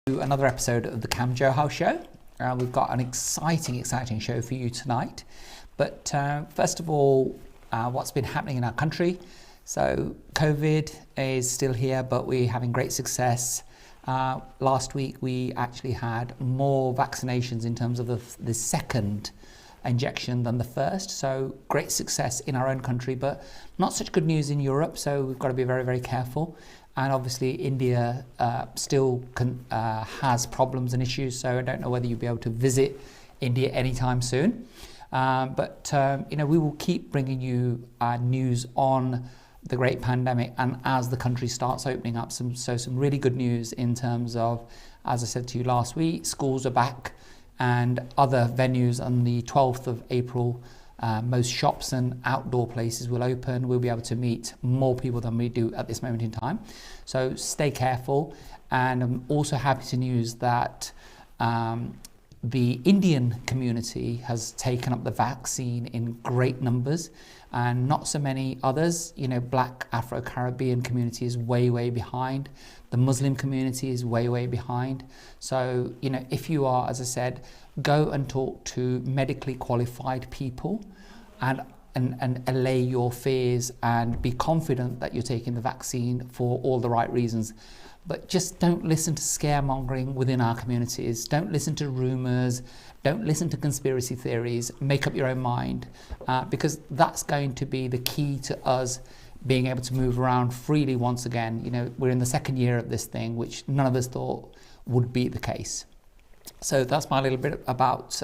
Another episode of the Kam Johal Show. We've got an exciting show for you tonight. But first of all, what's been happening in our country. So COVID is still here, but we're having great success. Last week, we actually had more vaccinations in terms of the second injection than the first. So great success in our own country, but not such good news in Europe. So we've got to be very, very careful. And obviously India still has problems and issues, so I don't know whether you'll be able to visit India anytime soon. But we will keep bringing you news on the great pandemic, and as the country starts opening up, some really good news in terms of, as I said to you last week, schools are back and other venues on the 12th of April. Most shops and outdoor places will open. We'll be able to meet more people than we do at this moment in time. So stay careful. And I'm also happy to news that the Indian community has taken up the vaccine in great numbers, and not so many others. Black Afro-Caribbean community is way behind. The Muslim community is way behind. So, if you are, as I said, go and talk to medically qualified people and allay your fears and be confident that you're taking the vaccine for all the right reasons. But just don't listen to scaremongering within our communities. Don't listen to rumours. Don't listen to conspiracy theories. Make up your own mind, because that's going to be the key to us being able to move around freely once again. We're in the second year of this thing, which none of us thought would be the case. So that's my little bit about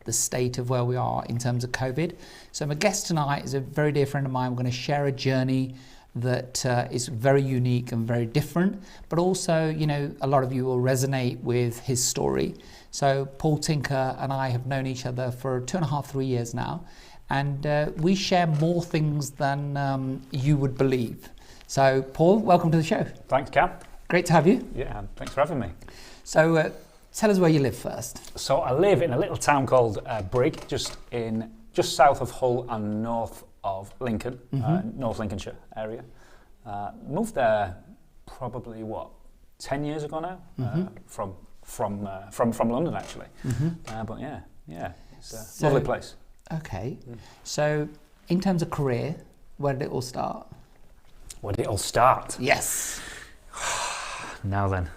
the state of where we are in terms of COVID. So my guest tonight is a very dear friend of mine. We're going to share a journey that is very unique and very different, but also, a lot of you will resonate with his story. So Paul Tinker and I have known each other for 2.5-3 years now, and we share more things than you would believe. So Paul, welcome to the show. Thanks, Cam. Great to have you. Yeah, thanks for having me. So tell us where you live first. So I live in a little town called Brigg, just south of Hull and north of Lincoln, North Lincolnshire area. Moved there probably 10 years ago now, from London actually. But yeah, it's a lovely place. Okay, so in terms of career, where did it all start? Where did it all start? Yes. Now then,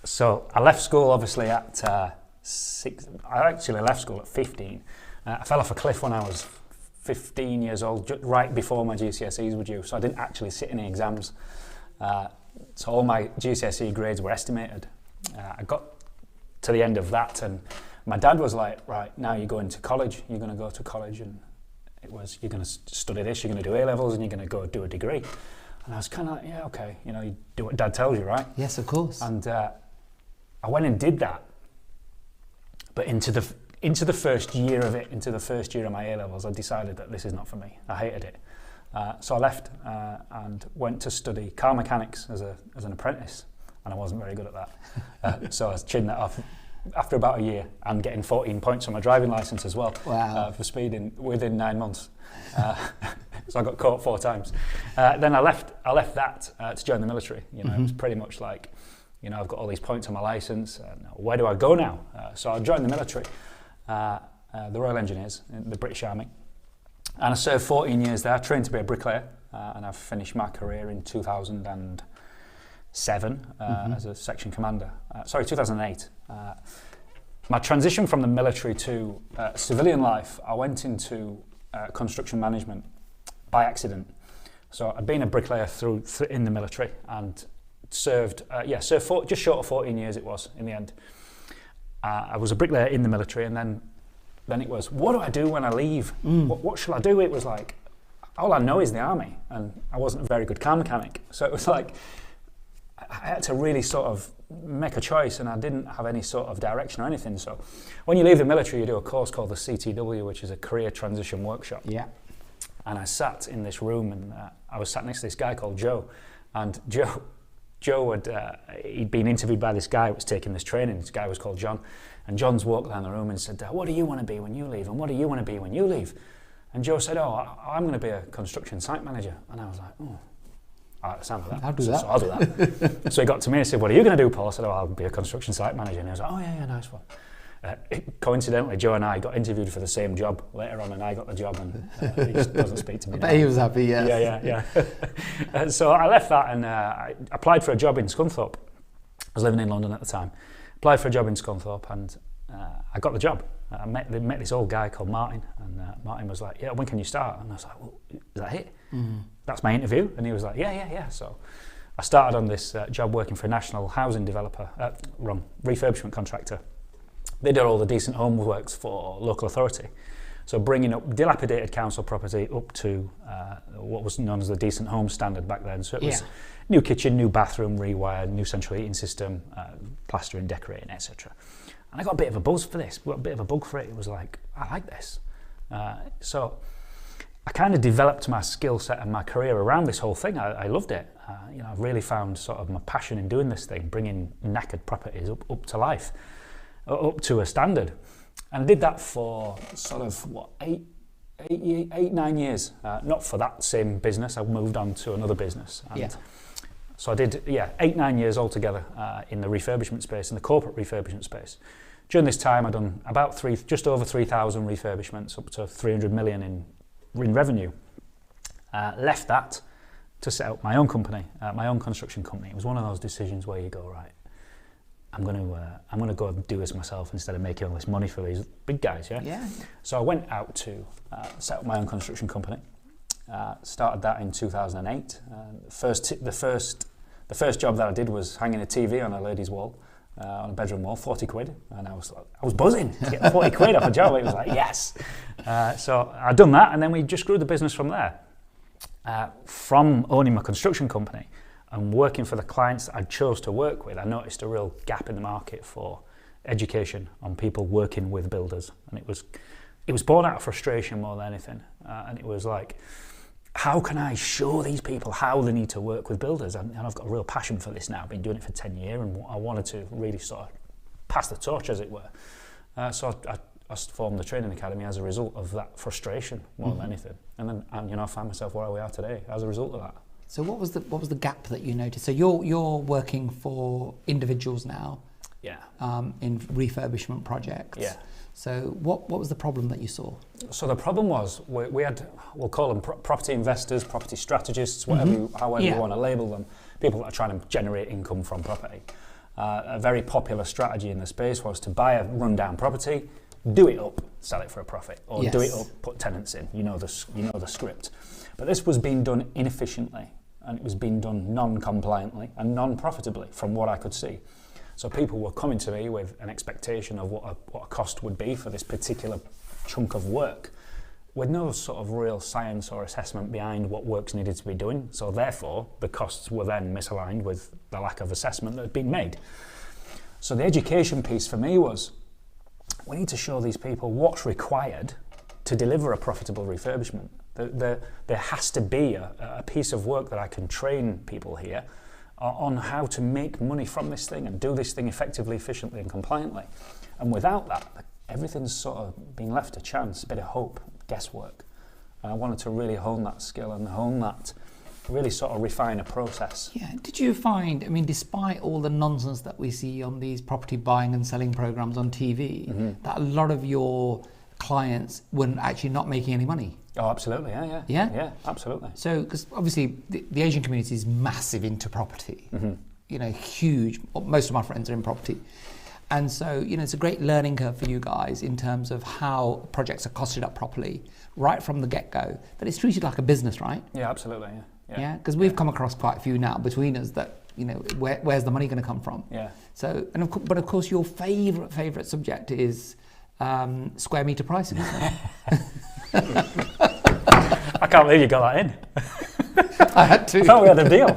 so I left school obviously at 6. I actually left school at 15. I fell off a cliff when I was 15 years old, right before my GCSEs were due, so I didn't actually sit any exams. So all my GCSE grades were estimated. I got to the end of that, and my dad was like, right, now you're going to college, you're going to go to college, and it was, you're going to study this, you're going to do A-levels, and you're going to go do a degree. And I was kind of like, yeah, okay, you do what dad tells you, right? Yes, of course. And I went and did that, but into the first year of it, into the first year of my A-levels, I decided that this is not for me. I hated it. So I left and went to study car mechanics as an apprentice, and I wasn't very good at that. So I chinned that off after about a year and getting 14 points on my driving licence as well. Wow. For speeding within 9 months. So I got caught 4 times. Then I left that to join the military. It was pretty much like, I've got all these points on my licence. Where do I go now? So I joined the military. The Royal Engineers, in the British Army, and I served 14 years there. I trained to be a bricklayer, and I finished my career in 2007 as a section commander. 2008. My transition from the military to civilian life, I went into construction management by accident. So I'd been a bricklayer in the military and served just short of 14 years it was in the end. I was a bricklayer in the military, and then it was, what do I do when I leave? What shall I do? It was like, all I know is the army, and I wasn't a very good car mechanic. So it was like, I had to really sort of make a choice, and I didn't have any sort of direction or anything. So when you leave the military, you do a course called the CTW, which is a career transition workshop. Yeah. And I sat in this room, and I was sat next to this guy called Joe, and Joe he'd been interviewed by this guy who was taking this training. This guy was called John, and John's walked down the room and said, what do you want to be when you leave, and what do you want to be when you leave? And Joe said, I'm going to be a construction site manager. And I was like, Sound like that. I'll do that. So I'll do that. So he got to me and said, what are you going to do, Paul? I said, I'll be a construction site manager. And he was like, oh, yeah, nice one. Coincidentally, Joe and I got interviewed for the same job later on, and I got the job, and he just doesn't speak to me now. He was happy, yes. Yeah. So I left that, and I applied for a job in Scunthorpe. I was living in London at the time. Applied for a job in Scunthorpe, and I got the job. I met this old guy called Martin, and Martin was like, yeah, when can you start? And I was like, well, is that it? That's my interview? And he was like, yeah. So I started on this job working for a national housing developer, refurbishment contractor. They did all the decent home works for local authority. So bringing up dilapidated council property up to what was known as the decent home standard back then. So it was new kitchen, new bathroom, rewired, new central heating system, plastering, decorating, etc. And I got a bit of a buzz for this, got a bit of a bug for it. It was like, I like this. So I kind of developed my skill set and my career around this whole thing. I loved it. I really found sort of my passion in doing this thing, bringing knackered properties up to life, up to a standard. And I did that for sort of, 9 years. Not for that same business. I moved on to another business. And so I did, 8-9 years altogether in the refurbishment space, in the corporate refurbishment space. During this time, I'd done about just over 3,000 refurbishments, up to 300 million in revenue. Left that to set up my own company, my own construction company. It was one of those decisions where you go, right, I'm going to go and do this myself instead of making all this money for these big guys. Yeah. So I went out to set up my own construction company. Started that in 2008. The first job that I did was hanging a TV on a lady's wall, on a bedroom wall, 40 quid, and I was buzzing to get 40 quid off a job. It was like, yes. So I'd done that, and then we just grew the business from there. From owning my construction company and working for the clients that I chose to work with, I noticed a real gap in the market for education on people working with builders, and it was born out of frustration more than anything. And it was like, how can I show these people how they need to work with builders? And I've got a real passion for this now. I've been doing it for 10 years, and I wanted to really sort of pass the torch, as it were. So I formed the training academy as a result of that frustration more than anything. And then I found myself where we are today as a result of that. So what was the gap that you noticed? So you're working for individuals now, in refurbishment projects. Yeah. So what was the problem that you saw? So the problem was we had, we'll call them property investors, property strategists, however you want to label them, people that are trying to generate income from property. A very popular strategy in the space was to buy a rundown property, do it up, sell it for a profit, or do it up, put tenants in. You know the script. But this was being done inefficiently, and it was being done non-compliantly and non-profitably, from what I could see. So people were coming to me with an expectation of what a cost would be for this particular chunk of work, with no sort of real science or assessment behind what works needed to be doing. So therefore, the costs were then misaligned with the lack of assessment that had been made. So the education piece for me was, we need to show these people what's required to deliver a profitable refurbishment. There has to be a piece of work that I can train people here on how to make money from this thing and do this thing effectively, efficiently and compliantly. And without that, everything's sort of been left to chance, a bit of hope, guesswork. And I wanted to really hone that skill and hone that, really sort of refine a process. Yeah. Did you find, despite all the nonsense that we see on these property buying and selling programs on TV, that a lot of your clients were actually not making any money? Oh, absolutely, yeah? Yeah, absolutely. So, because obviously the Asian community is massive into property, huge. Most of my friends are in property. And so, it's a great learning curve for you guys in terms of how projects are costed up properly, right from the get-go, that it's treated like a business, right? Yeah, absolutely, Yeah, because we've come across quite a few now between us that, where's the money going to come from? Yeah. So, but of course, your favourite subject is square metre pricing, isn't it? I can't believe you got that in. I had to. I thought we had a deal.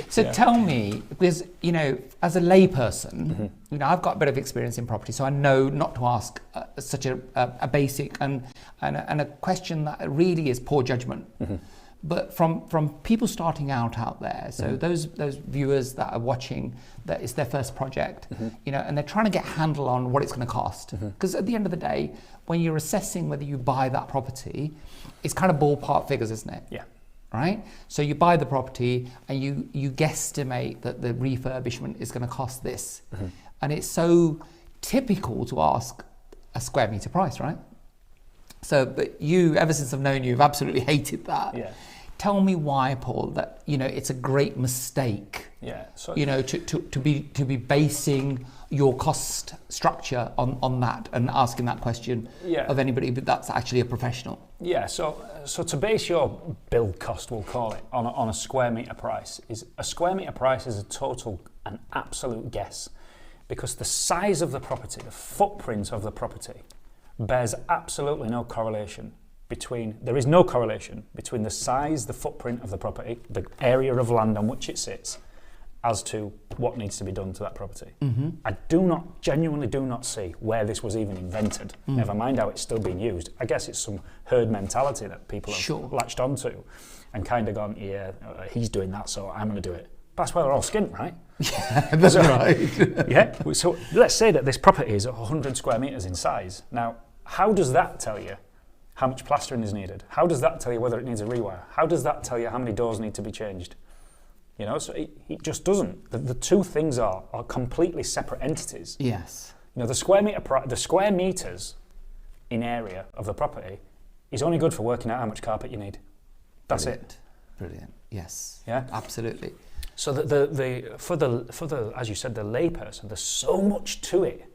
So tell me, because, as a layperson, I've got a bit of experience in property, so I know not to ask such a basic and a question that really is poor judgment. But from people starting out there, so those viewers that are watching, that it's their first project, and they're trying to get a handle on what it's going to cost. Because at the end of the day, when you're assessing whether you buy that property, it's kind of ballpark figures, isn't it? Yeah. right? So you buy the property and you guesstimate that the refurbishment is going to cost this. And it's so typical to ask a square meter price, right? So, but you, ever since I've known you, have absolutely hated that. Yeah. Tell me why, Paul, that, you know, it's a great mistake, Yeah. So, you know, to be basing your cost structure on that and asking that question of anybody, but that's actually a professional. Yeah, so to base your build cost, we'll call it, on a square metre price, is a square metre price is a total, an absolute guess, because the size of the property, the footprint of the property, bears absolutely no correlation between, there is no correlation between the size, the footprint of the property, the area of land on which it sits, as to what needs to be done to that property. I genuinely do not see where this was even invented, never mind how it's still being used. I guess it's some herd mentality that people have latched onto and kind of gone, yeah, he's doing that, so I'm going to do it. That's why they're all skint, right? Yeah, that's right. Yeah, so let's say that this property is 100 square metres in size. Now, how does that tell you how much plastering is needed? How does that tell you whether it needs a rewire? How does that tell you how many doors need to be changed? You know, so it just doesn't. The two things are completely separate entities. Yes. You know, the square meters in area of the property is only good for working out how much carpet you need. That's it. Brilliant. Yes. Yeah. Absolutely. So for the as you said, the layperson, there's so much to it.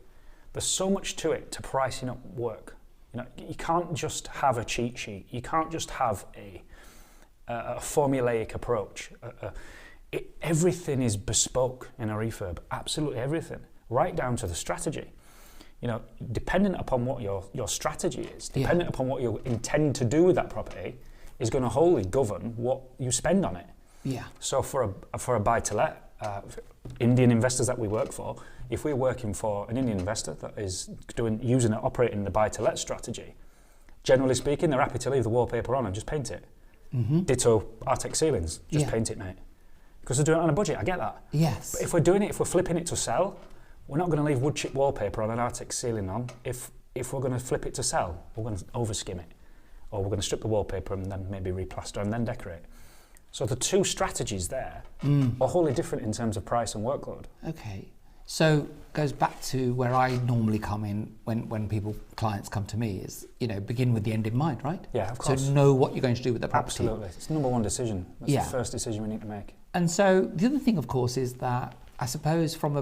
There's so much to it to pricing up work. You know, you can't just have a cheat sheet. You can't just have a formulaic approach. Everything is bespoke in a refurb. Absolutely everything, right down to the strategy. You know, dependent upon what your strategy is, dependent upon what you intend to do with that property, is going to wholly govern what you spend on it. Yeah. So for a buy-to-let, Indian investors that we work for, if we're working for an Indian investor that is operating the buy-to-let strategy, generally speaking, they're happy to leave the wallpaper on and just paint it. Ditto Artex ceilings, just paint it, mate. Because they're doing it on a budget, I get that. Yes. But if we're flipping it to sell, we're not going to leave wood chip wallpaper on an Artex ceiling on. If we're going to flip it to sell, we're going to overskim it. Or we're going to strip the wallpaper and then maybe replaster and then decorate. So the two strategies there are wholly different in terms of price and workload. Okay. So goes back to where I normally come in when clients come to me is, you know, begin with the end in mind, right? Yeah, of course. So know what you're going to do with the property. Absolutely. It's the number one decision. That's the first decision we need to make. And so the other thing, of course, is that I suppose from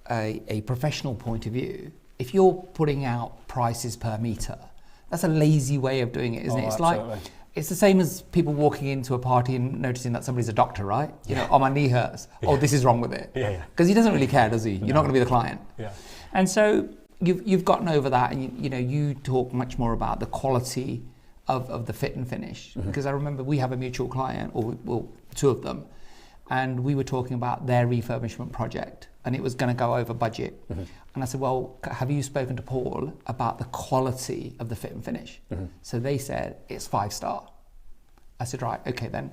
a professional point of view, if you're putting out prices per metre, that's a lazy way of doing it, isn't it? It's absolutely. like, it's the same as people walking into a party and noticing that somebody's a doctor, right? You know, oh, my knee hurts. Oh, this is wrong with it. Yeah. Because he doesn't really care, does he? You're not going to be the client. Yeah. And so you've gotten over that, and you talk much more about the quality of the fit and finish. Because I remember we have a mutual client, or well, two of them, and we were talking about their refurbishment project, and it was going to go over budget. And I said, well, have you spoken to Paul about the quality of the fit and finish? So they said, it's 5-star. I said, right, okay then.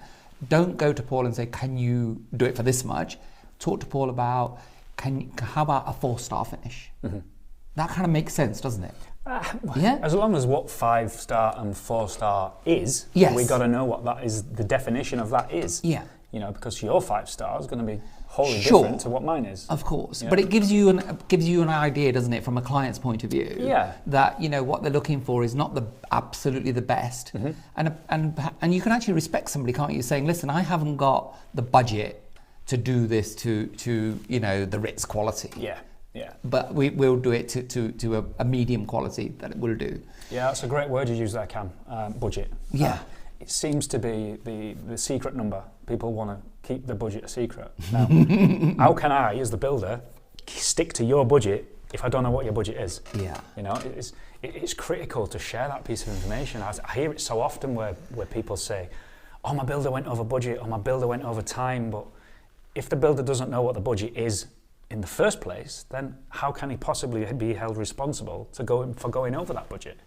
Don't go to Paul and say, can you do it for this much? Talk to Paul about, how about a 4-star finish? That kind of makes sense, doesn't it? Yeah. As long as what 5-star and 4-star is, we got to know what that is, the definition of that is. Yeah. You know, because your 5-star is going to be wholly different to what mine is. Of course, but it gives you an idea, doesn't it, from a client's point of view? Yeah. That what they're looking for is not absolutely the best, and you can actually respect somebody, can't you? Saying, listen, I haven't got the budget to do this to the Ritz quality. Yeah. But we'll do it to a medium quality that it will do. Yeah, that's a great word you use there, Cam. Budget. Yeah. It seems to be the secret number. People want to keep the budget a secret. Now, how can I, as the builder, stick to your budget if I don't know what your budget is? Yeah. You know, it's critical to share that piece of information. I hear it so often where people say, oh, my builder went over budget, or my builder went over time. But if the builder doesn't know what the budget is in the first place, then how can he possibly be held responsible for going over that budget?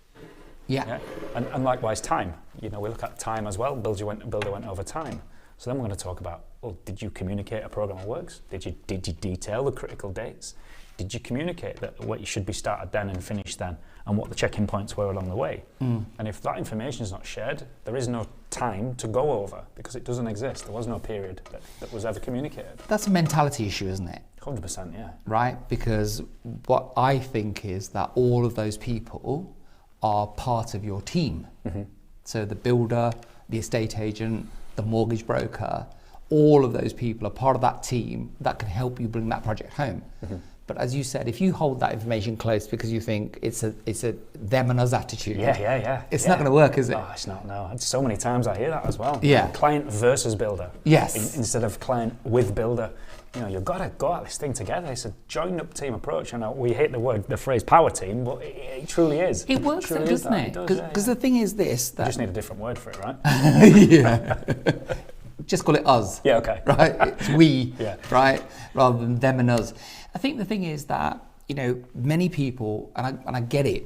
Yeah. And likewise time. You know, we look at time as well. Builder went over time. So then we're going to talk about well, did you communicate a program of works? Did you detail the critical dates? Did you communicate that what you should be started then and finished then, and what the check-in points were along the way? And if that information is not shared, there is no time to go over, because it doesn't exist. There was no period that was ever communicated. That's a mentality issue, isn't it? 100%, yeah. Right? Because what I think is that all of those people are part of your team. So the builder, the estate agent, the mortgage broker, all of those people are part of that team that can help you bring that project home. But as you said, if you hold that information close because you think it's a them and us attitude, it's not going to work, is it? Oh, it's not. No, so many times I hear that as well. Yeah, client versus builder. Yes, instead of client with builder. You know, you've got to go at this thing together. It's a joined-up team approach. I know we hate the phrase "power team," but it truly is. It works, though, doesn't it? Because the thing is this: that you just need a different word for it, right? Yeah. Just call it us. Yeah, okay. Right? It's we, right? Rather than them and us. I think the thing is that, you know, many people, and I get it,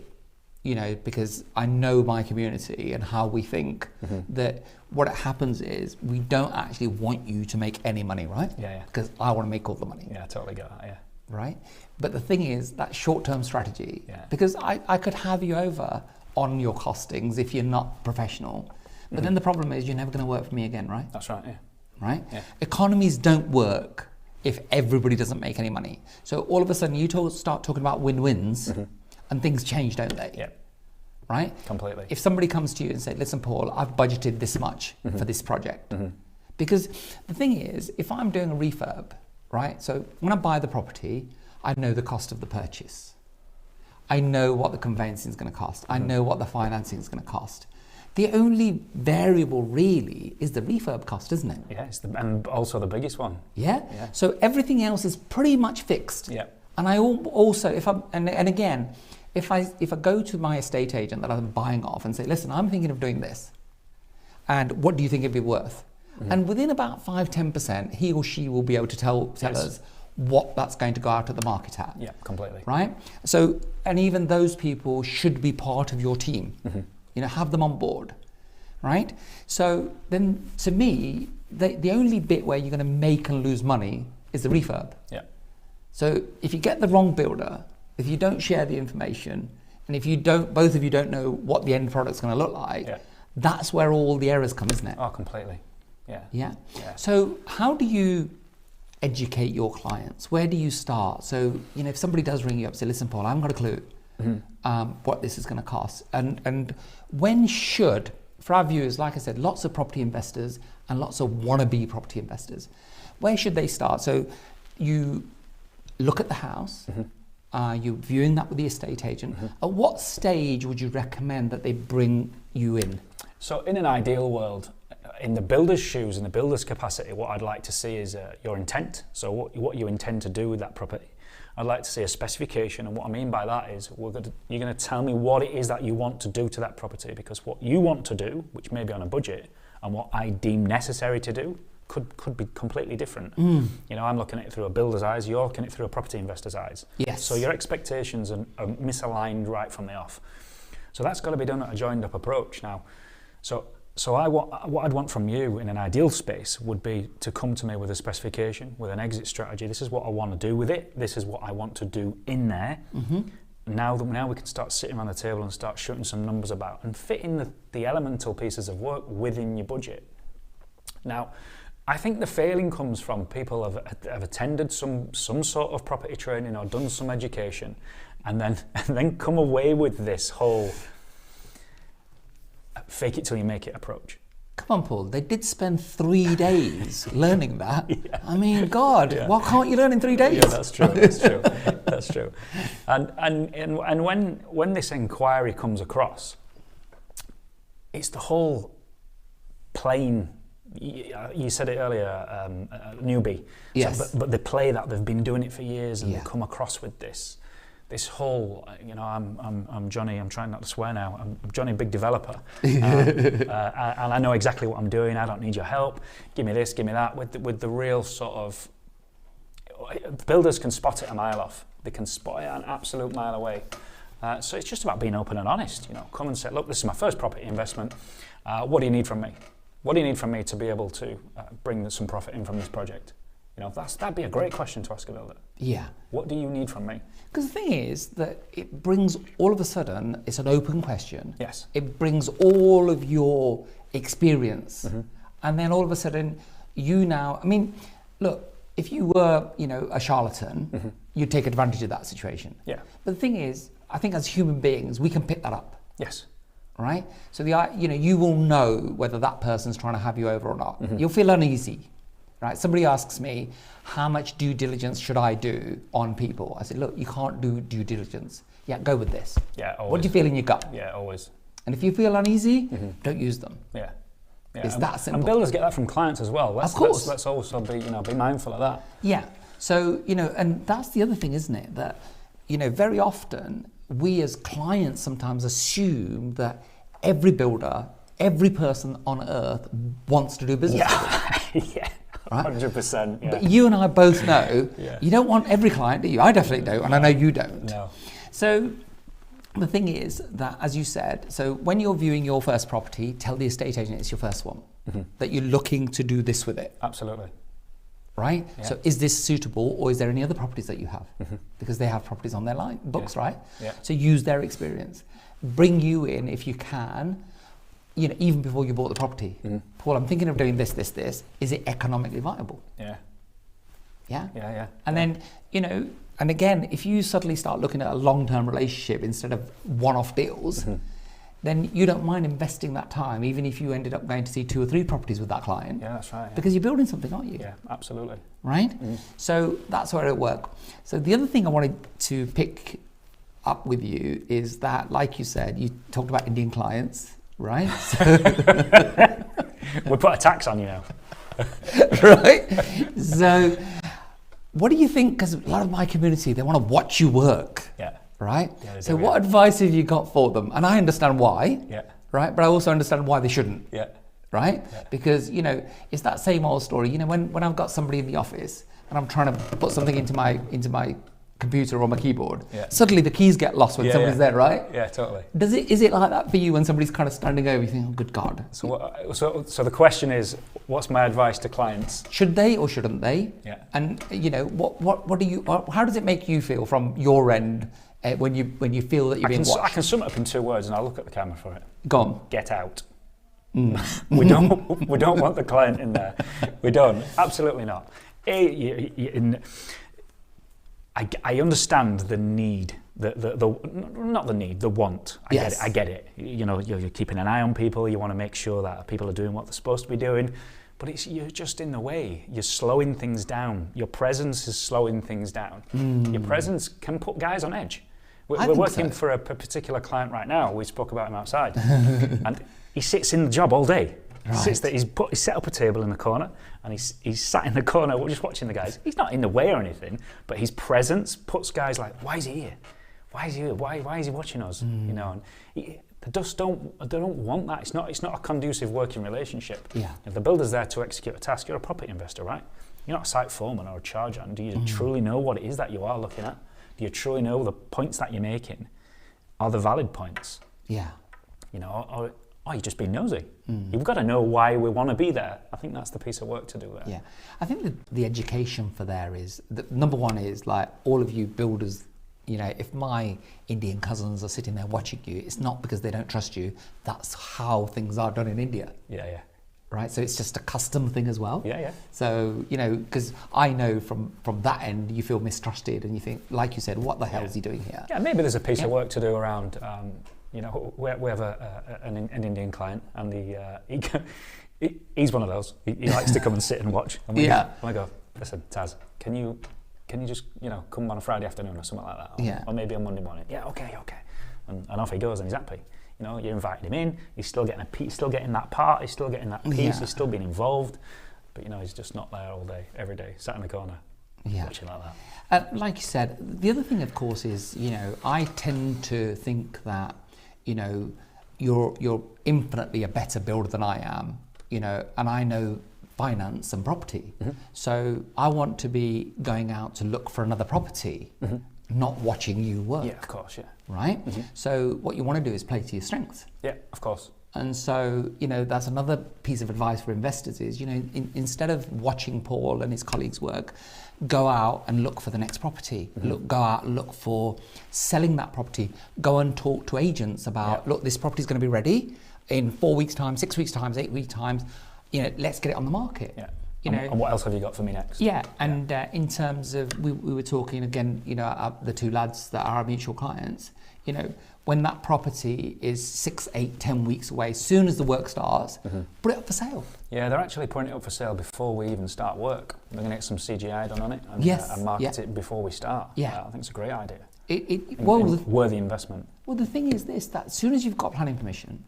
you know, because I know my community and how we think, that what happens is we don't actually want you to make any money, right? Yeah. Because I want to make all the money. Yeah, I totally get that, yeah. Right? But the thing is, that short-term strategy, because I could have you over on your costings if you're not professional. But then the problem is you're never going to work for me again, right? That's right, yeah. Right? Yeah. Economies don't work if everybody doesn't make any money. So all of a sudden you start talking about win-wins and things change, don't they? Yeah. Right? Completely. If somebody comes to you and say, listen, Paul, I've budgeted this much for this project. Because the thing is, if I'm doing a refurb, right? So when I buy the property, I know the cost of the purchase. I know what the conveyancing is going to cost. I know what the financing is going to cost. The only variable really is the refurb cost, isn't it? Yeah, and also the biggest one. Yeah? So everything else is pretty much fixed. Yeah. And I also, if I go to my estate agent that I'm buying off and say, listen, I'm thinking of doing this, and what do you think it'd be worth? And within about 5-10%, he or she will be able to tell us what that's going to go out at the market at. Yeah, completely. Right? So, and even those people should be part of your team. You know, have them on board, right? So then, to me, the only bit where you're going to make and lose money is the refurb. Yeah. So if you get the wrong builder, if you don't share the information, and if you don't, both of you don't know what the end product's going to look like, that's where all the errors come, isn't it? Oh, completely. Yeah. So how do you educate your clients? Where do you start? So, you know, if somebody does ring you up and say, listen, Paul, I haven't got a clue what this is going to cost. And when should, for our viewers, like I said, lots of property investors and lots of wannabe property investors, where should they start? So you look at the house, you're viewing that with the estate agent. At what stage would you recommend that they bring you in? So in an ideal world, in the builder's shoes, in the builder's capacity, what I'd like to see is your intent. So what you intend to do with that property. I'd like to see a specification, and what I mean by that is you're going to tell me what it is that you want to do to that property, because what you want to do, which may be on a budget, and what I deem necessary to do could be completely different. You know, I'm looking at it through a builder's eyes, you're looking at it through a property investor's eyes. Yes. So your expectations are misaligned right from the off. So that's got to be done at a joined up approach now. So what I'd want from you in an ideal space would be to come to me with a specification, with an exit strategy. This is what I want to do with it. This is what I want to do in there. Now we can start sitting around the table and start shooting some numbers about and fitting the elemental pieces of work within your budget. Now, I think the failing comes from people have attended some sort of property training or done some education, and then come away with this whole fake it till you make it approach. Come on, Paul, they did spend 3 days learning that. I mean, God, why can't you learn in 3 days? Yeah, that's true. That's true. And when this inquiry comes across, it's the whole plain. You said it earlier, newbie. Yes. So, but they play that they've been doing it for years, and they come across with this whole, you know, I'm Johnny. I'm trying not to swear now. I'm Johnny, big developer, and I know exactly what I'm doing. I don't need your help. Give me this, give me that. With the real sort of builders can spot it a mile off. They can spot it an absolute mile away. So it's just about being open and honest. You know, come and say, look, this is my first property investment. What do you need from me? What do you need from me to be able to bring some profit in from this project? That'd be a great question to ask a builder. Yeah. What do you need from me? Because the thing is that it brings all of a sudden, it's an open question. Yes. It brings all of your experience. And then all of a sudden, look, if you were, a charlatan, you'd take advantage of that situation. Yeah. But the thing is, I think as human beings, we can pick that up. Yes. Right? So you will know whether that person's trying to have you over or not. You'll feel uneasy. Right? Somebody asks me, how much due diligence should I do on people? I said, look, you can't do due diligence. Yeah, go with this. Yeah, always. What do you feel in your gut? Yeah, always. And if you feel uneasy, don't use them. Yeah. It's that simple. And builders get that from clients as well. Of course. Let's also be mindful of that. Yeah. So, and that's the other thing, isn't it? That, very often we as clients sometimes assume that every builder, every person on earth wants to do business with them. Yeah. Right? 100%. Yeah. But you and I both know you don't want every client, do you? I definitely don't, and I know you don't. No. So the thing is that, as you said, so when you're viewing your first property, tell the estate agent it's your first one, that you're looking to do this with it. Absolutely. Right? Yeah. So is this suitable, or is there any other properties that you have? Because they have properties on their books, right? Yeah. So use their experience. Bring you in if you can, even before you bought the property. Paul, I'm thinking of doing this. Is it economically viable? Yeah. Yeah? Yeah. And then, and again, if you suddenly start looking at a long-term relationship instead of one-off deals, then you don't mind investing that time, even if you ended up going to see 2 or 3 properties with that client. Yeah, that's right. Yeah. Because you're building something, aren't you? Yeah, absolutely. Right? So that's where it works. So the other thing I wanted to pick up with you is that, like you said, you talked about Indian clients, right? We put a tax on you now. Right? So what do you think? Because a lot of my community, they want to watch you work. Yeah. Right? Yeah, so what advice have you got for them? And I understand why. Yeah. Right? But I also understand why they shouldn't. Yeah. Right? Yeah. Because, it's that same old story. When I've got somebody in the office and I'm trying to put something into my computer or my keyboard, suddenly the keys get lost when somebody's there, right? Yeah, totally. Is it like that for you when somebody's kind of standing over? You think, oh, good God. So the question is, what's my advice to clients? Should they or shouldn't they? Yeah. And what do you? How does it make you feel from your end when you feel that you're being watched? I can sum it up in 2 words, and I'll look at the camera for it. Go on. Get out. We don't want the client in there. We don't. Absolutely not. I understand the need, not the need, the want. I get it. You're keeping an eye on people. You want to make sure that people are doing what they're supposed to be doing. But you're just in the way. You're slowing things down. Your presence is slowing things down. Your presence can put guys on edge. We're working for a particular client right now. We spoke about him outside. And he sits in the job all day. Right. He sits there, he's set up a table in the corner, and he's sat in the corner just watching the guys. He's not in the way or anything, but his presence puts guys like, why is he here? Why is he here? Why is he watching us? And they just don't want that. It's not a conducive working relationship. Yeah. If the builder's there to execute a task, you're a property investor, right? You're not a site foreman or a charge hand. Do you truly know what it is that you are looking at? Do you truly know the points that you're making are the valid points? Yeah. Or you're just being nosy. You've got to know why we want to be there. I think that's the piece of work to do there. Yeah. I think the education for there is, number one is like all of you builders, if my Indian cousins are sitting there watching you, it's not because they don't trust you. That's how things are done in India. Yeah. Right? So it's just a custom thing as well. Yeah. So, because I know from that end, you feel mistrusted and you think, like you said, what the hell is he doing here? Yeah, maybe there's a piece of work to do around, we have an Indian client, and he's one of those. He likes to come and sit and watch. And I go, listen, Taz, can you just come on a Friday afternoon or something like that, or maybe on Monday morning? Yeah, okay. And off he goes, and he's happy. You invited him in. He's still getting he's still getting that part. He's still getting that piece. He's still being involved, but he's just not there all day, every day, sat in the corner, watching like that. Like you said, the other thing, of course, is I tend to think that you're infinitely a better builder than I am, and I know finance and property. So I want to be going out to look for another property, not watching you work. Yeah, of course, yeah. Right? So what you want to do is play to your strengths. Yeah, of course. And so, that's another piece of advice for investors is, instead of watching Paul and his colleagues work, go out and look for the next property. Go out and look for selling that property. Go and talk to agents about, look, this property is going to be ready in 4 weeks' time, 6 weeks' time, 8 weeks' time. Let's get it on the market. Yeah. And what else have you got for me next? Yeah, and in terms of, we were talking again, the two lads that are our mutual clients, when that property is 6, 8, 10 weeks away, as soon as the work starts, put it up for sale. Yeah, they're actually putting it up for sale before we even start work. They're going to get some CGI done on it and market it before we start. Yeah. I think it's a great idea. Worthy investment. Well, the thing is this, that as soon as you've got planning permission,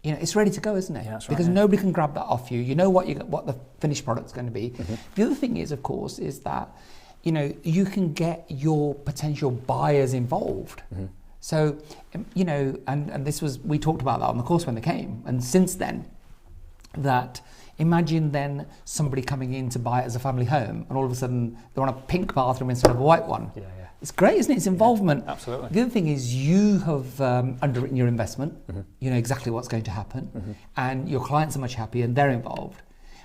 it's ready to go, isn't it? Yeah, that's right, because nobody can grab that off you. You know what the finished product's going to be. The other thing is, of course, is that you can get your potential buyers involved. So, and this was, we talked about that on the course when they came. And since then, that imagine then somebody coming in to buy it as a family home, and all of a sudden they want a pink bathroom instead of a white one. Yeah. It's great, isn't it? It's involvement. Yeah, absolutely. The other thing is you have underwritten your investment. You know exactly what's going to happen, and your clients are much happier and they're involved.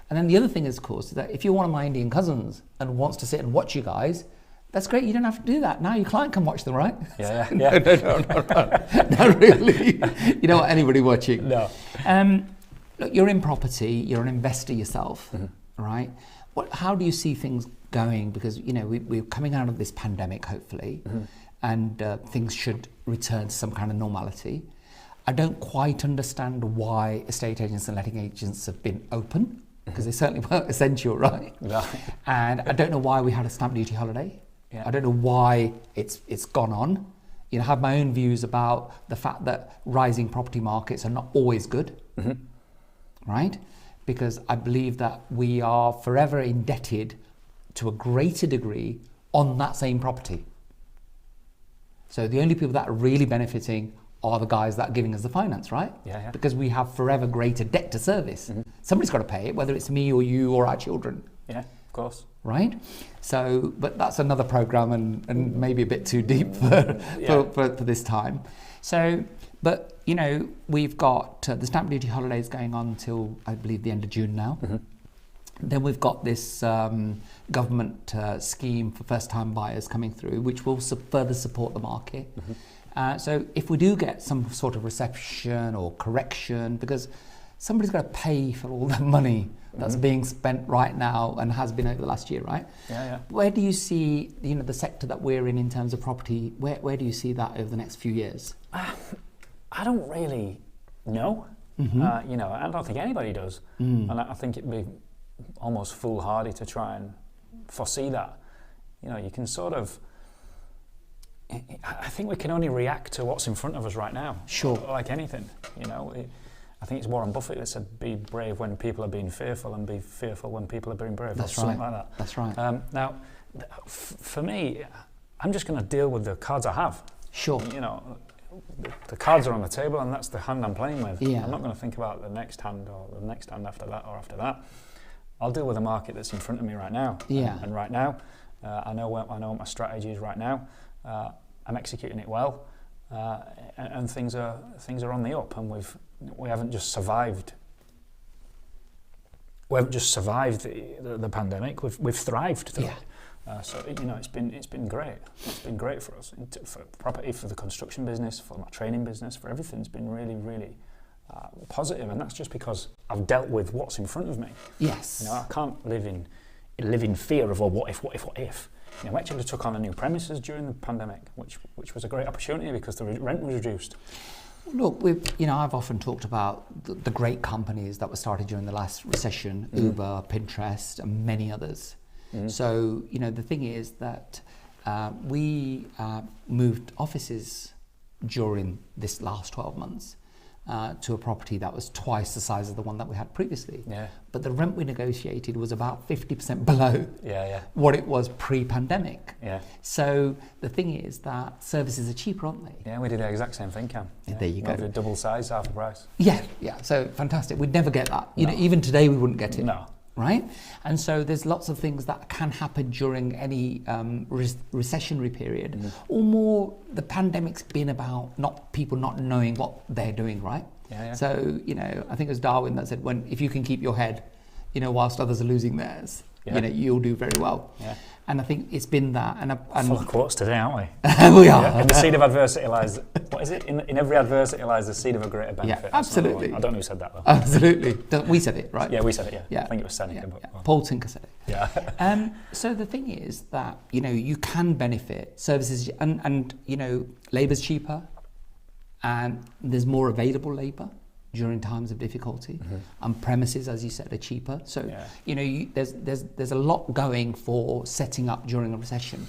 And then the other thing is, of course, is that if you're one of my Indian cousins and wants to sit and watch you guys, that's great. You don't have to do that. Now your client can watch them, right? Yeah. No, not really. You don't want anybody watching. No. Look, you're in property. You're an investor yourself, right? How do you see things going? Because we're coming out of this pandemic, hopefully, and things should return to some kind of normality. I don't quite understand why estate agents and letting agents have been open, because they certainly weren't essential, right? No. And I don't know why we had a stamp duty holiday. Yeah. I don't know why it's gone on. I have my own views about the fact that rising property markets are not always good, right? Because I believe that we are forever indebted to a greater degree on that same property. So the only people that are really benefiting are the guys that are giving us the finance, right? Yeah. Because we have forever greater debt to service. Somebody's got to pay it, whether it's me or you or our children. Yeah, of course. Right? So, but that's another program and maybe a bit too deep for this time. So, but we've got the stamp duty holidays going on until I believe the end of June now. Then we've got this government scheme for first-time buyers coming through, which will further support the market. So if we do get some sort of recession or correction, because somebody's got to pay for all the money that's being spent right now and has been over the last year, right? Yeah. Where do you see, the sector that we're in terms of property, where do you see that over the next few years? I don't really know. I don't think anybody does. And I think it'd be almost foolhardy to try and foresee that. You can sort of, I think we can only react to what's in front of us right now. Sure. Like anything, I think it's Warren Buffett that said, be brave when people are being fearful and be fearful when people are being brave. That's or right. Something like that. That's right. Now, for me, I'm just going to deal with the cards I have. Sure. The cards are on the table and that's the hand I'm playing with. Yeah. I'm not going to think about the next hand or the next hand after that or after that. I'll deal with the market that's in front of me right now. Yeah. And right now, I know what my strategy is right now. I'm executing it well, and things are on the up, and we haven't just survived. We haven't just survived the pandemic. We've thrived through it. So it's been great. It's been great for us, for property, for the construction business, for my training business, for everything. It's been really, really positive, and that's just because I've dealt with what's in front of me. Yes. I can't live in fear of what if. We actually took on a new premises during the pandemic, which was a great opportunity because the rent was reduced. Look, I've often talked about the great companies that were started during the last recession, Uber, Pinterest, and many others. So, the thing is that we moved offices during this last 12 months to a property that was twice the size of the one that we had previously. Yeah. But the rent we negotiated was about 50% below what it was pre-pandemic. Yeah. So the thing is that services are cheaper, aren't they? Yeah, we did the exact same thing, Cam. Yeah, there you go. We did double size, half the price. Yeah. So fantastic. We'd never get that. Even today we wouldn't get it. No. Right? And so there's lots of things that can happen during any recessionary period, or more the pandemic's been about people not knowing what they're doing, right? Yeah, yeah. So, you know, I think it was Darwin that said, if you can keep your head, you know, whilst others are losing theirs, Yeah. you know, you'll do very well. Yeah. And I think it's been that. And Full of quotes today, aren't we? we are. Yeah. And the seed of adversity lies, what is it? In every adversity lies the seed of a greater benefit. Yeah, That's absolutely. I don't know who said that though. Absolutely. We said it, right? Yeah, we said it, yeah. Yeah. I think it was Seneca. Yeah, But, yeah. well, Paul Tinker said it. yeah. So the thing is that, you know, you can benefit services and you know, labour's cheaper and there's more available labour during times of difficulty, and premises, as you said, are cheaper. So, Yeah. you know, there's a lot going for setting up during a recession.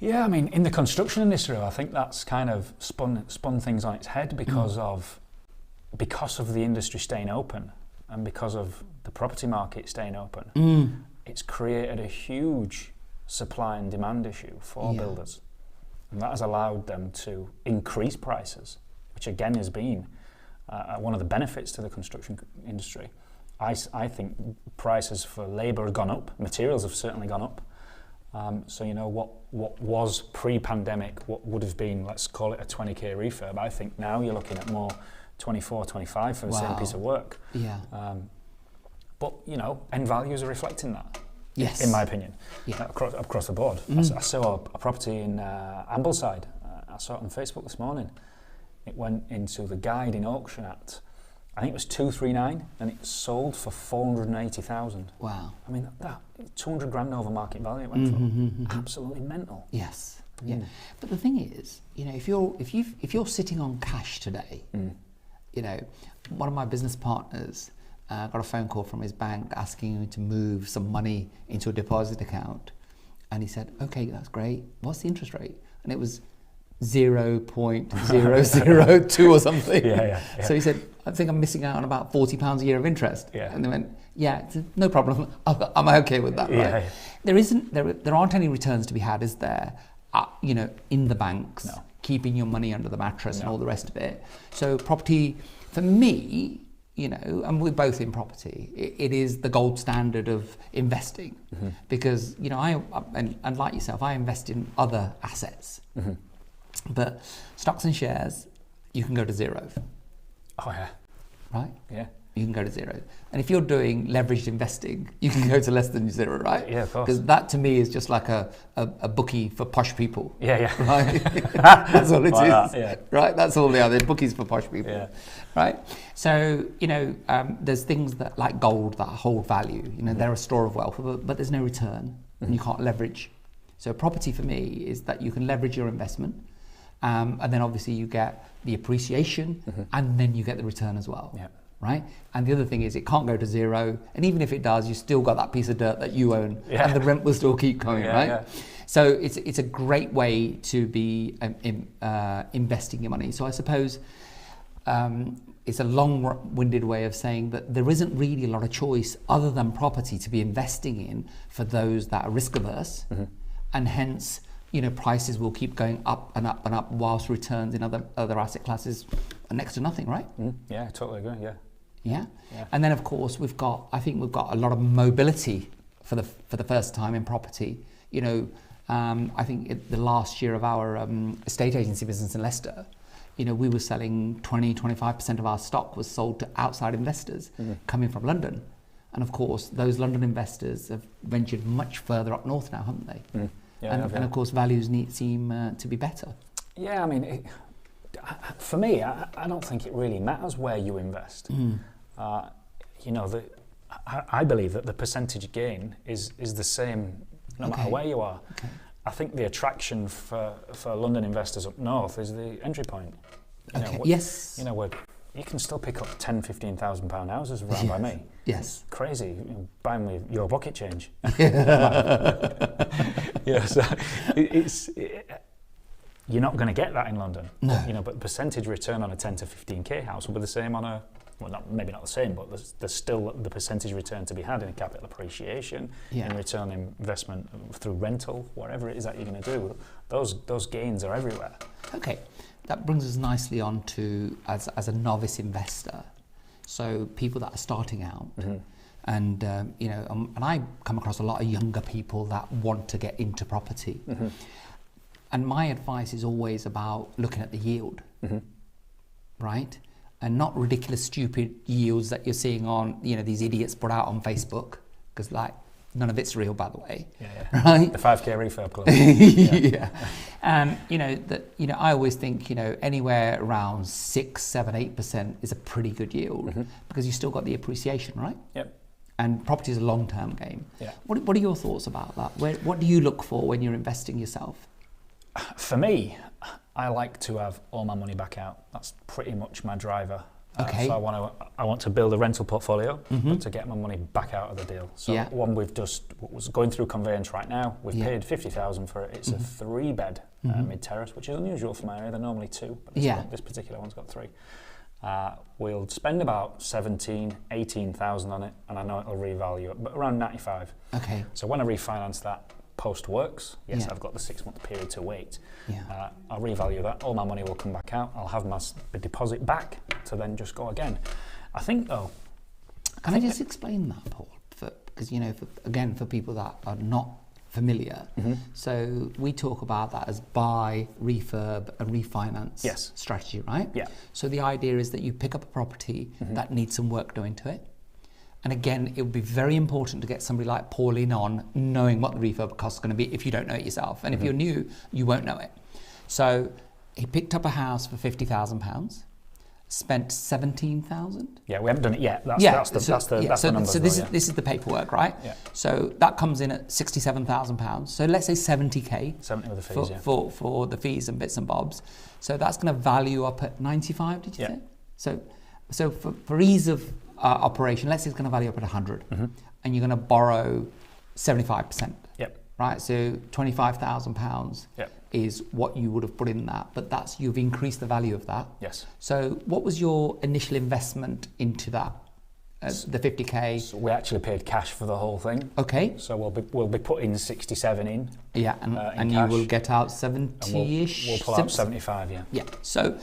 Yeah, I mean, in the construction industry, I think that's kind of spun things on its head because of the industry staying open and because of the property market staying open. It's created a huge supply and demand issue for builders, and that has allowed them to increase prices, which again has been one of the benefits to the construction industry. I think prices for labour have gone up, materials have certainly gone up. So, you know, what was pre-pandemic, what would have been, let's call it a 20k refurb, I think now you're looking at more 24, 25 for the same piece of work. Yeah. But, you know, end values are reflecting that, Yes. in my opinion, Yeah. across the board. I saw a property in Ambleside. I saw it on Facebook this morning. It went into the guide in auction at, I think it was 239, and it sold for 480,000. Wow. I mean, that 200 grand over market value it went for. Absolutely mental. Yes. Yeah. But the thing is, you know, if you're sitting on cash today, you know, one of my business partners got a phone call from his bank asking him to move some money into a deposit account, and he said, "Okay, that's great. What's the interest rate?" And it was 0.002 or something. Yeah. So he said, "I think I'm missing out on about £40 a year of interest." Yeah. And they went, "Yeah, no problem. I'm okay with that." Right? Yeah. There aren't any returns to be had, is there? You know, in the banks, No. keeping your money under the mattress and all the rest of it. So property, for me, you know, and we're both in property, it is the gold standard of investing, because, you know, and like yourself, I invest in other assets. But stocks and shares, you can go to zero, Oh, yeah. right? Yeah. You can go to zero. And if you're doing leveraged investing, you can go to less than zero, right? Yeah, of course. Because that to me is just like a bookie for posh people. Yeah. Right? That's all it is. Yeah. Right? That's all they are. They're bookies for posh people. Yeah. Right? So, you know, there's things that like gold that hold value. You know, they're a store of wealth, but there's no return and you can't leverage. So property for me is that you can leverage your investment, and then obviously you get the appreciation and then you get the return as well. Yeah. Right? And the other thing is it can't go to zero, and even if it does, you still got that piece of dirt that you own, and the rent will still keep coming, right? Yeah. So it's a great way to be investing your money. So I suppose it's a long-winded way of saying that there isn't really a lot of choice other than property to be investing in for those that are risk averse, and hence, you know, prices will keep going up and up and up, whilst returns in other asset classes are next to nothing, right? Yeah, I totally agree. Yeah. Yeah. And then of course I think we've got a lot of mobility for the first time in property. You know, I think the last year of our estate agency business in Leicester, you know, we were selling 20-25% of our stock was sold to outside investors coming from London. And of course, those London investors have ventured much further up north now, haven't they? Yeah, and of course, values seem to be better. Yeah, I mean, for me, I don't think it really matters where you invest. You know, I believe that the percentage gain is the same no matter where you are. Okay. I think the attraction for London investors up north is the entry point. You know, Yes. You know, where you can still pick up £10,000-15,000 houses around by me. Yes. Crazy, you know, buying with your pocket change. So you're not going to get that in London. No. You know, but the percentage return on a 10 to 15k house will be the same on a, well, maybe not the same, but there's still the percentage return to be had in capital appreciation, in return on investment through rental, whatever it is that you're going to do. Those gains are everywhere. Okay, that brings us nicely on to as a novice investor. So people that are starting out, and you know, and I come across a lot of younger people that want to get into property. And my advice is always about looking at the yield, right? and not ridiculous, stupid yields that you're seeing on, these idiots put out on Facebook, because none of it's real, by the way. Yeah. Right? The 5K refurb club. Yeah. And I always think, anywhere around 6, 7, 8% is a pretty good yield, because you still got the appreciation, right? Yep. And property is a long-term game. Yeah. What are your thoughts about that? What do you look for when you're investing yourself? For me, I like to have all my money back out. That's pretty much my driver. Okay. So I want to build a rental portfolio, but to get my money back out of the deal. So one we've just was going through conveyance right now. We've paid 50,000 for it. It's a 3-bed mid-terrace, which is unusual for my area. They're normally 2, but this particular one's got 3. We'll spend about 18,000 on it, and I know it'll revalue it, but around 95. Okay. So when I refinance that post-works, I've got the 6-month period to wait. Yeah. I'll revalue that. All my money will come back out. I'll have my deposit back to then just go again. I think, though... Can I just explain that, Paul? Because, for people that are not familiar, so we talk about that as buy, refurb and refinance strategy, right? Yeah. So the idea is that you pick up a property that needs some work doing to it. And again, it would be very important to get somebody like Paul in on knowing what the refurb cost is going to be if you don't know it yourself. And if you're new, you won't know it. So he picked up a house for £50,000, spent 17,000. Yeah, we haven't done it yet. That's the number. So this is the paperwork, right? Yeah. So that comes in at £67,000. So let's say 70k. 70 with the fees, for the fees and bits and bobs. So that's going to value up at 95. Did you say? So for ease of operation, let's say it's going to value up at 100, and you're going to borrow 75%. Yep. Right. So £25,000 is what you would have put in that, but you've increased the value of that. Yes. So what was your initial investment into that? The 50k. So we actually paid cash for the whole thing. Okay. So we'll be putting 67 in. Yeah, and you will get out 70-ish. We'll pull out 75. Yeah. Yeah. So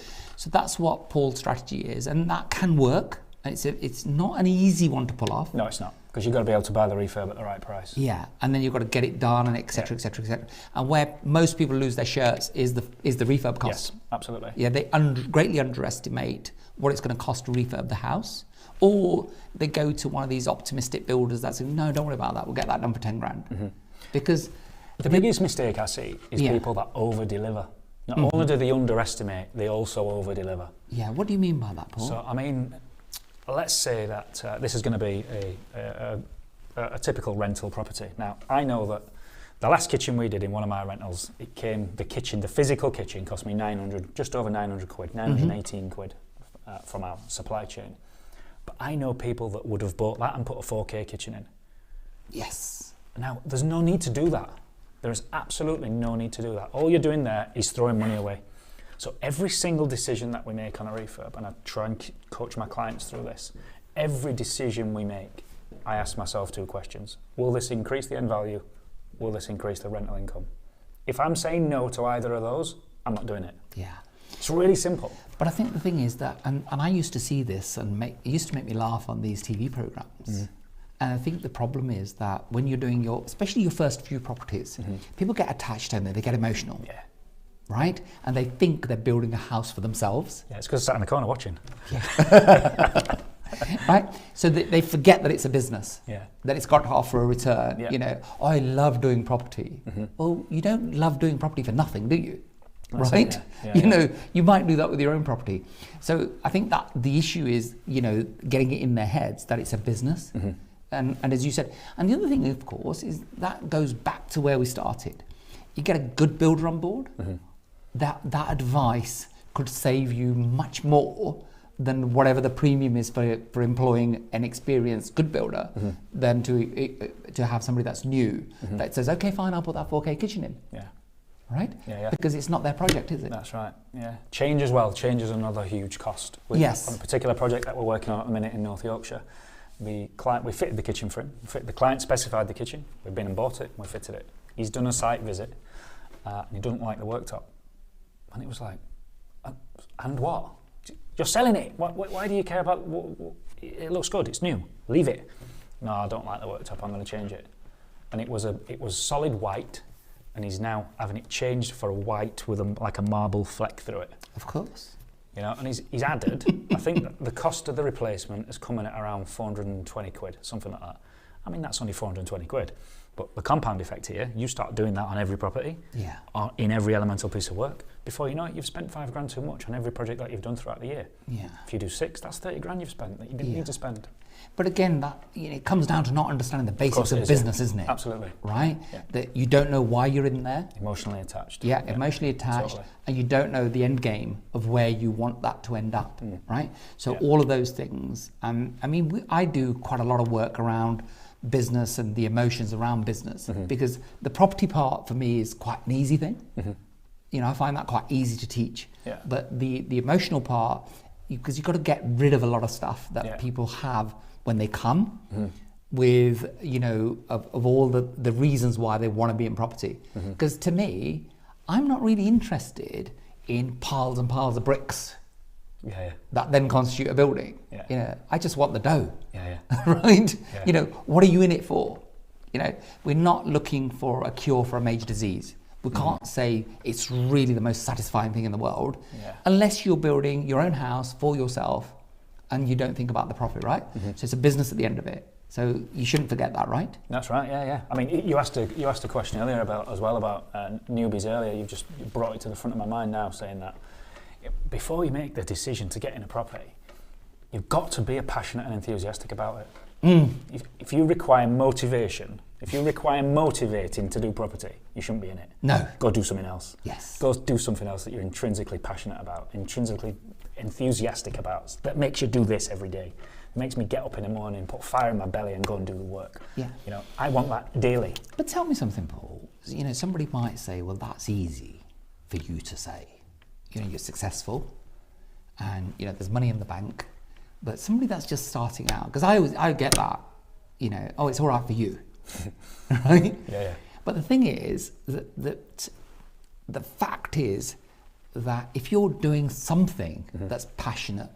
that's what Paul's strategy is, and that can work. It's not an easy one to pull off. No, it's not, because you've got to be able to buy the refurb at the right price. Yeah, and then you've got to get it done, and etc. And where most people lose their shirts is the refurb cost. Yes, absolutely. Yeah, they greatly underestimate what it's going to cost to refurb the house, or they go to one of these optimistic builders that say, no, don't worry about that, we'll get that done for 10 grand. Because the biggest mistake I see is people that over deliver. Not only do they underestimate, they also over deliver. Yeah, what do you mean by that, Paul? So I mean, let's say that this is going to be a typical rental property. Now, I know that the last kitchen we did in one of my rentals, the physical kitchen cost me just over 900 quid, 918 quid from our supply chain. But I know people that would have bought that and put a 4K kitchen in. Yes. Now, there's no need to do that. There is absolutely no need to do that. All you're doing there is throwing money away. So every single decision that we make on a refurb, and I try and coach my clients through this, every decision we make, I ask myself 2 questions. Will this increase the end value? Will this increase the rental income? If I'm saying no to either of those, I'm not doing it. Yeah. It's really simple. But I think the thing is that, and I used to see this, and it used to make me laugh on these TV programs. And I think the problem is that when you're doing especially your first few properties, people get attached, don't they? They get emotional. Yeah. Right? And they think they're building a house for themselves. Yeah, it's because I sat in the corner watching. Yeah. Right? So they forget that it's a business. Yeah. That it's got to offer a return. Yeah. I love doing property. Well, you don't love doing property for nothing, do you? That's right? It, yeah. You might do that with your own property. So I think that the issue is, getting it in their heads that it's a business. And as you said, and the other thing, of course, is that goes back to where we started. You get a good builder on board, that advice could save you much more than whatever the premium is for employing an experienced good builder than to have somebody that's new that says, okay, fine, I'll put that 4K kitchen in. Yeah. Right? Yeah. Because it's not their project, is it? That's right. Yeah. Change as well. Change is another huge cost. Yes. On a particular project that we're working on at the minute in North Yorkshire, we fitted the kitchen for him. The client specified the kitchen. We've been and bought it. We fitted it. He's done a site visit, and he doesn't like the worktop. And it was like, and what? You're selling it. Why do you care about? It looks good. It's new. Leave it. No, I don't like the worktop. I'm going to change it. And it was solid white, and he's now having it changed for a white with like a marble fleck through it. Of course. And he's added, I think that the cost of the replacement is coming at around 420 quid, something like that. I mean, that's only 420 quid. But the compound effect here, you start doing that on every property, or in every elemental piece of work. Before you know it, you've spent £5 too much on every project that you've done throughout the year. Yeah. If you do 6, that's 30 grand you've spent that you didn't need to spend. But again, that it comes down to not understanding the basics of business, isn't it? Absolutely. Right? Yeah. That you don't know why you're in there. Emotionally attached. Yeah, emotionally attached. Totally. And you don't know the end game of where you want that to end up, right? So all of those things. I do quite a lot of work around business and the emotions around business, because the property part for me is quite an easy thing. I find that quite easy to teach. Yeah. But the emotional part, because you've got to get rid of a lot of stuff that people have when they come with, of all the reasons why they want to be in property. Because to me, I'm not really interested in piles and piles of bricks that then constitute a building. I just want the dough. Right? Yeah. What are you in it for? We're not looking for a cure for a major disease. We can't say it's really the most satisfying thing in the world unless you're building your own house for yourself and you don't think about the profit, right? So it's a business at the end of it. So you shouldn't forget that, right? That's right, yeah. I mean, you asked a question earlier about newbies earlier. You brought it to the front of my mind now, saying that before you make the decision to get in a property, you've got to be passionate and enthusiastic about it. If you require motivation, if you require motivating to do property, you shouldn't be in it. No. Go do something else. Yes. Go do something else that you're intrinsically passionate about, intrinsically enthusiastic about, that makes you do this every day. It makes me get up in the morning, put fire in my belly and go and do the work. Yeah. I want that daily. But tell me something, Paul. Somebody might say, well, that's easy for you to say. You're successful and, there's money in the bank. But somebody that's just starting out, because I get that, it's all right for you, right? Yeah. But the thing is that the fact is that if you're doing something that's passionate,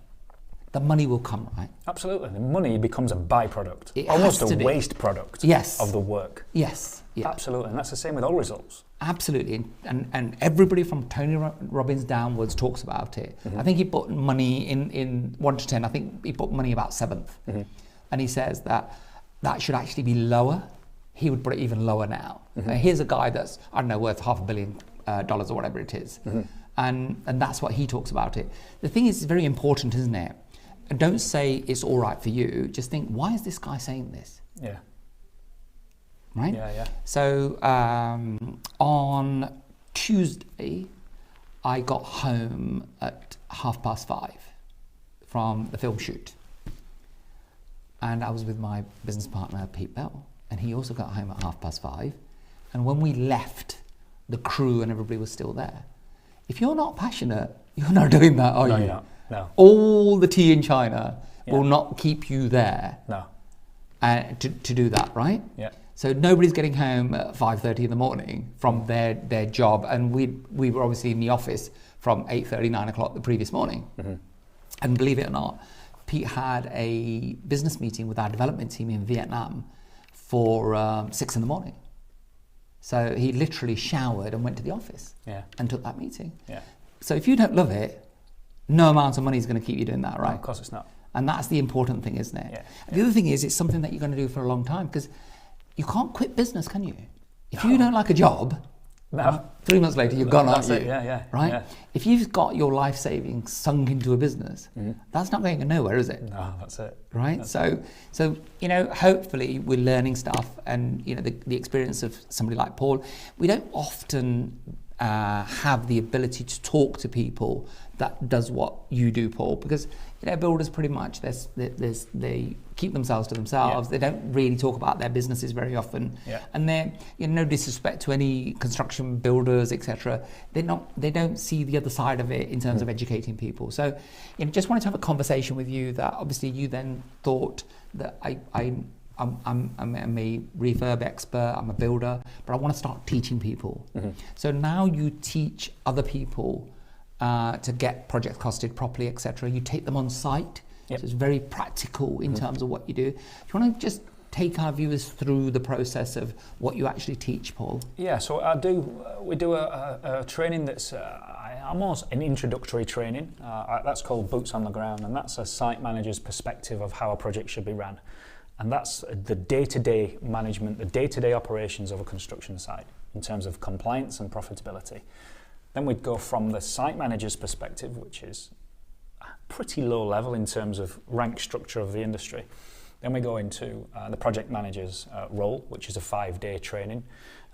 the money will come, right? Absolutely. The money becomes a byproduct, almost a waste product of the work. Yes. Yeah. Absolutely. And that's the same with all results. Absolutely. And everybody from Tony Robbins downwards talks about it. I think he put money in 1 to 10, I think he put money about 7th. And he says that should actually be lower. He would put it even lower now. Here's a guy that's, worth $500 million or whatever it is. And that's what he talks about it. The thing is, it's very important, isn't it? Don't say it's all right for you. Just think, why is this guy saying this? Yeah. Right? Yeah. So on Tuesday, I got home at 5:30 from the film shoot. And I was with my business partner, Pete Bell, and he also got home at 5:30. And when we left, the crew and everybody was still there. If you're not passionate, you're not doing that, are you? No, you're not. No. All the tea in China will not keep you there. No. To do that, right? Yeah. So nobody's getting home at 5:30 in the morning from their job, and we were obviously in the office from 8:30, 9 o'clock the previous morning. And believe it or not, Pete had a business meeting with our development team in Vietnam for 6 in the morning. So he literally showered and went to the office and took that meeting. Yeah. So if you don't love it, no amount of money is going to keep you doing that, right? No, of course it's not. And that's the important thing, isn't it? Yeah. The other thing is, it's something that you're going to do for a long time, because you can't quit business, can you? If you don't like a job, 3 months later you're gone, aren't you? Yeah. Right? Yeah. If you've got your life savings sunk into a business, that's not going nowhere, is it? No, that's it. Right? So hopefully we're learning stuff, and the experience of somebody like Paul. We don't often have the ability to talk to people that does what you do, Paul, because builders pretty much they keep themselves to themselves. They don't really talk about their businesses very often, and they're no disrespect to any construction builders, etc. They don't see the other side of it in terms of educating people. So just wanted to have a conversation with you that obviously you then thought that I'm a refurb expert, I'm a builder, but I want to start teaching people. So now you teach other people to get projects costed properly, etc. You take them on site, so it's very practical in terms of what you do. Do you want to just take our viewers through the process of what you actually teach, Paul? Yeah, so we do a training that's, almost an introductory training. That's called Boots on the Ground, and that's a site manager's perspective of how a project should be run. And that's the day-to-day management, the day-to-day operations of a construction site in terms of compliance and profitability. Then we'd go from the site manager's perspective, which is pretty low level in terms of rank structure of the industry. Then we go into the project manager's role, which is a 5-day training.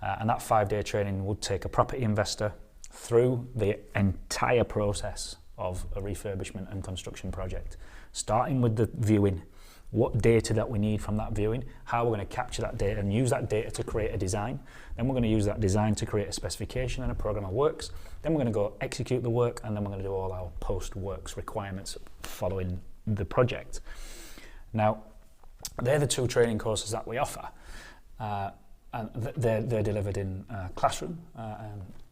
And that 5-day training would take a property investor through the entire process of a refurbishment and construction project, starting with the viewing, what data that we need from that viewing, how we're going to capture that data and use that data to create a design. Then we're going to use that design to create a specification and a program of works. Then we're going to go execute the work, and then we're going to do all our post-works requirements following the project. Now, they're the 2 training courses that we offer, and they're delivered in classroom,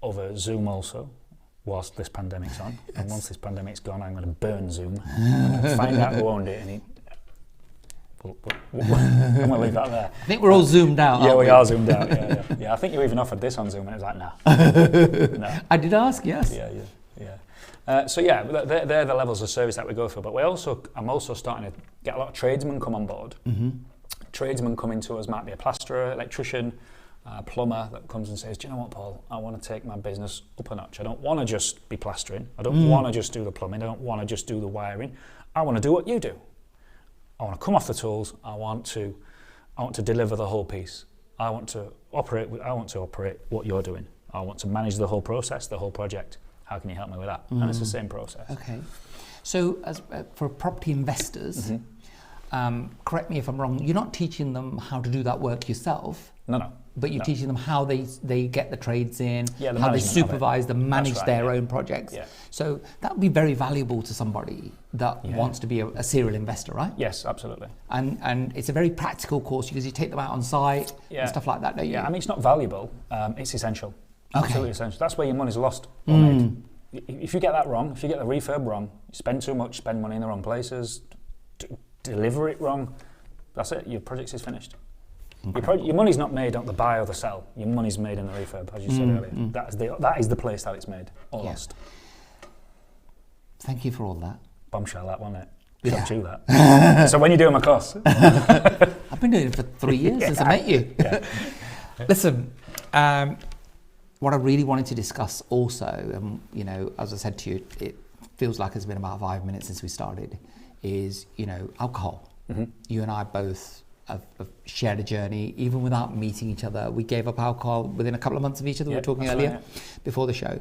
over Zoom also, whilst this pandemic's on. Yes. And once this pandemic's gone, I'm going to burn Zoom. I'm going to find out who owned it, and I'm going to leave that there. I think we're all zoomed out. Yeah, we are zoomed out. Yeah. I think you even offered this on Zoom, and it was like, no. I did ask, yes. Yeah. So yeah, they're the levels of service that we go through. But I'm also starting to get a lot of tradesmen come on board. Mm-hmm. Tradesmen coming to us might be a plasterer, electrician, plumber that comes and says, do you know what, Paul, I want to take my business up a notch. I don't want to just be plastering. I don't want to just do the plumbing. I don't want to just do the wiring. I want to do what you do. I want to come off the tools. I want to deliver the whole piece. I want to operate what you're doing. I want to manage the whole process, the whole project. How can you help me with that? And it's the same process. Okay. So as for property investors, correct me if I'm wrong, you're not teaching them how to do that work yourself. No. But you're teaching them how they get the trades in, the how they supervise them, manage their own projects. Yeah. So that would be very valuable to somebody that wants to be a serial investor, right? Yes, absolutely. And it's a very practical course because you take them out on site and stuff like that, don't you? Yeah, I mean, it's not valuable, it's essential. Absolutely essential. That's where your money's lost or made. If you get that wrong, if you get the refurb wrong, you spend too much, spend money in the wrong places, deliver it wrong, that's it, your project is finished. Okay. Your money's not made on the buy or the sell. Your money's made in the refurb, as you said earlier. That is the place that it's made or lost. Thank you for all that. Bombshell, that wasn't it? Showed you that. So when you're doing my course, I've been doing it for 3 years since I met you. Yeah. Listen, what I really wanted to discuss also, as I said to you, it feels like it's been about 5 minutes since we started, is alcohol. Mm-hmm. You and I both have shared a journey, even without meeting each other. We gave up alcohol within a couple of months of each other. We were talking earlier before the show.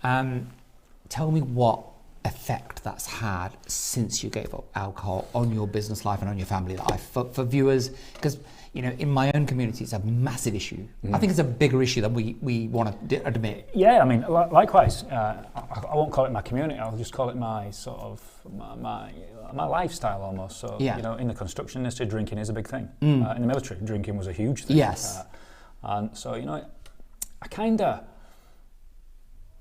Tell me what effect that's had since you gave up alcohol on your business life and on your family life for viewers, because in my own community it's a massive issue. I think it's a bigger issue than we want to admit. Yeah, I mean, likewise, I won't call it my community, I'll just call it my sort of my lifestyle almost. So in the construction industry, drinking is a big thing. In the military, drinking was a huge thing. Yes. And so I kind of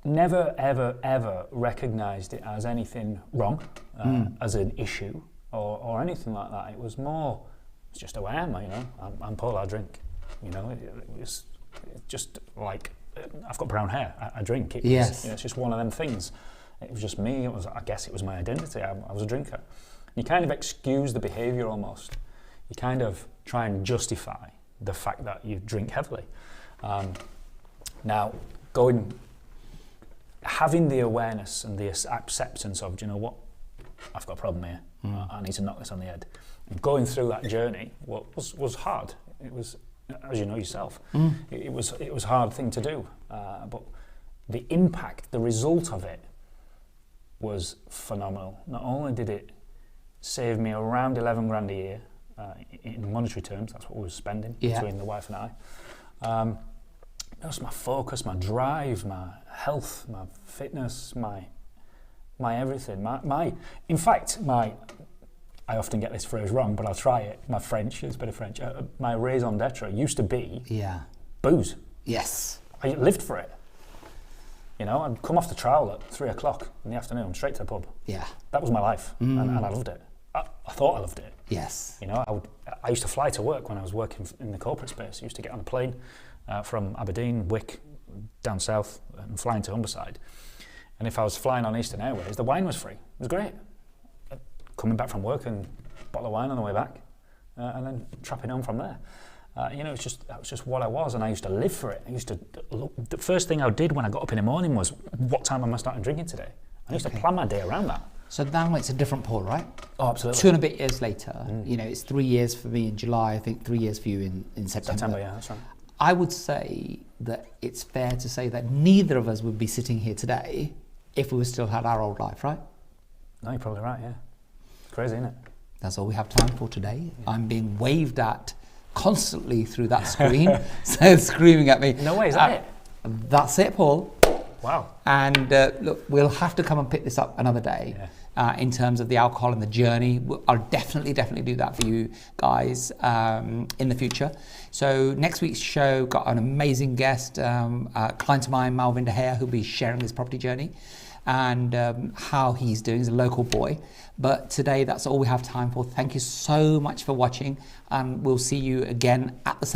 never ever recognised it as anything wrong, as an issue or anything like that. It was more, it's just who I am. I'm Paul, I drink. It's just like, I've got brown hair, I drink. It's just one of them things. It was just me. I guess it was my identity. I was a drinker. You kind of excuse the behaviour almost. You kind of try and justify the fact that you drink heavily. Now, having the awareness and the acceptance of, do you know what, I've got a problem here. I need to knock this on the head. And going through that journey was hard. It was, as you know yourself, it was a hard thing to do. But the impact, the result of it was phenomenal. Not only did it save me around 11 grand a year, in monetary terms, that's what we were spending between the wife and I. Just my focus, my drive, my health, my fitness, my everything. I often get this phrase wrong, but I'll try it. My French, it's a bit of French. My raison d'etre used to be booze. Yes. I lived for it. I'd come off the trowel at 3 o'clock in the afternoon, straight to the pub. Yeah. That was my life, and I loved it. I thought I loved it. Yes. I used to fly to work when I was working in the corporate space. I used to get on a plane from Aberdeen, Wick, down south, and fly into Humberside. And if I was flying on Eastern Airways, the wine was free. It was great. Coming back from work and a bottle of wine on the way back, and then trapping home from there. That was just what I was, and I used to live for it. I used to look, the first thing I did when I got up in the morning was, what time am I starting drinking today? I used to plan my day around that. So now it's a different Paul, right? Oh, absolutely. 2 and a bit years later, it's 3 years for me in July, I think 3 years for you in September. September, yeah, that's right. I would say that it's fair to say that neither of us would be sitting here today if we still had our old life, right? No, you're probably right, yeah. It's crazy, isn't it? That's all we have time for today. Yeah. I'm being waved at constantly through that screen, so screaming at me. No way, is that it? That's it, Paul. Wow. And look, we'll have to come and pick this up another day in terms of the alcohol and the journey. I'll definitely do that for you guys in the future. So next week's show got an amazing guest, a client of mine, Malvin De Gea, who'll be sharing his property journey and how he's doing. He's a local boy. But today, that's all we have time for. Thank you so much for watching, and we'll see you again at the same